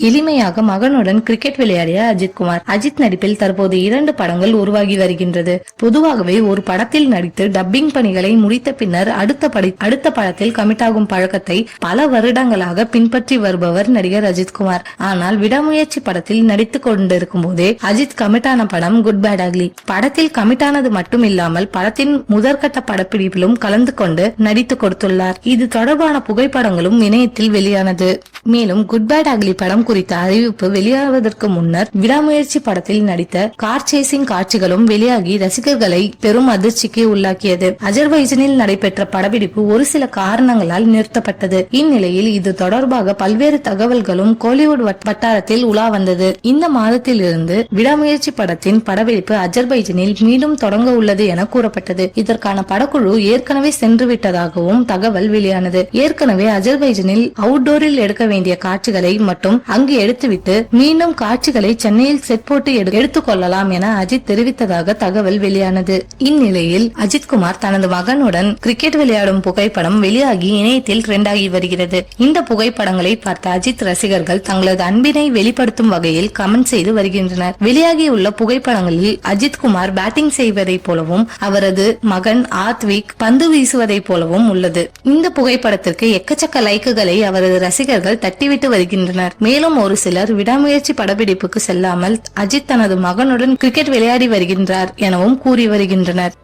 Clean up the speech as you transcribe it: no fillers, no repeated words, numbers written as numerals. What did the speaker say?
எளிமையாக மகனுடன் கிரிக்கெட் விளையாடிய அஜித்குமார். அஜித் நடிப்பில் தற்போது 2 படங்கள் உருவாகி வருகின்றது. பொதுவாகவே ஒரு படத்தில் நடித்து டப்பிங் பணிகளை முடித்த பின்னர் அடுத்த படத்தில் கமிட் ஆகும் பழக்கத்தை பல வருடங்களாக பின்பற்றி வருபவர் நடிகர் அஜித்குமார். ஆனால் விடாமுயற்சி படத்தில் நடித்துக் கொண்டிருக்கும் போதே அஜித் கமிட்டான படம் குட் பேட் அக்லி. படத்தில் கமிட்டானது மட்டும் இல்லாமல் படத்தின் முதற்கட்ட படப்பிடிப்பிலும் கலந்து கொண்டு நடித்து கொடுத்துள்ளார். இது தொடர்பான புகைப்படங்களும் இணையத்தில் வெளியானது. மேலும் குட் பேட் அக்லி படம் குறித்த அறிவிப்பு வெளியாவதற்கு முன்னர் விடாமுயற்சி படத்தில் நடித்த கார் சேசிங் காட்சிகளும் வெளியாகி ரசிகர்களை பெரும் அதிர்ச்சிக்கு உள்ளாக்கியது. அஜர்பைஜானில் நடைபெற்ற படப்பிடிப்பு ஒரு சில காரணங்களால் நிறுத்தப்பட்டது. இந்நிலையில் இது தொடர்பாக பல்வேறு தகவல்களும் கோலிவுட் வட்டாரத்தில் உலா வந்தது. இந்த மாதத்தில் இருந்து விடாமுயற்சி படத்தின் படப்பிடிப்பு அஜர்பைஜானில் மீண்டும் தொடங்க உள்ளது என கூறப்பட்டது. இதற்கான படக்குழு ஏற்கனவே சென்று விட்டதாகவும் தகவல் வெளியானது. ஏற்கனவே அஜர்பைஜானில் அவுட்டோரில் எடுக்க வேண்டிய காட்சிகளை மட்டும் அங்கு எடுத்துவிட்டு மீண்டும் காட்சிகளை சென்னையில் செட் போட்டு எடுத்துக் கொள்ளலாம் என அஜித் தெரிவித்ததாக தகவல் வெளியானது. இந்நிலையில் அஜித்குமார் தனது மகனுடன் கிரிக்கெட் விளையாடும் புகைப்படம் வெளியாகி இணையத்தில் ட்ரெண்ட் ஆகி வருகிறது. இந்த புகைப்படங்களை பார்த்த அஜித் ரசிகர்கள் தங்களது அன்பினை வெளிப்படுத்தும் வகையில் கமெண்ட் செய்து வருகின்றனர். வெளியாகியுள்ள புகைப்படங்களில் அஜித்குமார் பேட்டிங் செய்வதை போலவும் அவரது மகன் ஆத்விக் பந்து வீசுவதை போலவும் உள்ளது. இந்த புகைப்படத்திற்கு எக்கச்சக்க லைக்குகளை அவரது ரசிகர்கள் தட்டிவிட்டு வருகின்றனர். மேலும் ஒரு சிலர் விடாமுயற்சி படப்பிடிப்புக்கு செல்லாமல் அஜித் தனது மகனுடன் கிரிக்கெட் விளையாடி வருகின்றார் எனவும் கூறி வருகின்றனர்.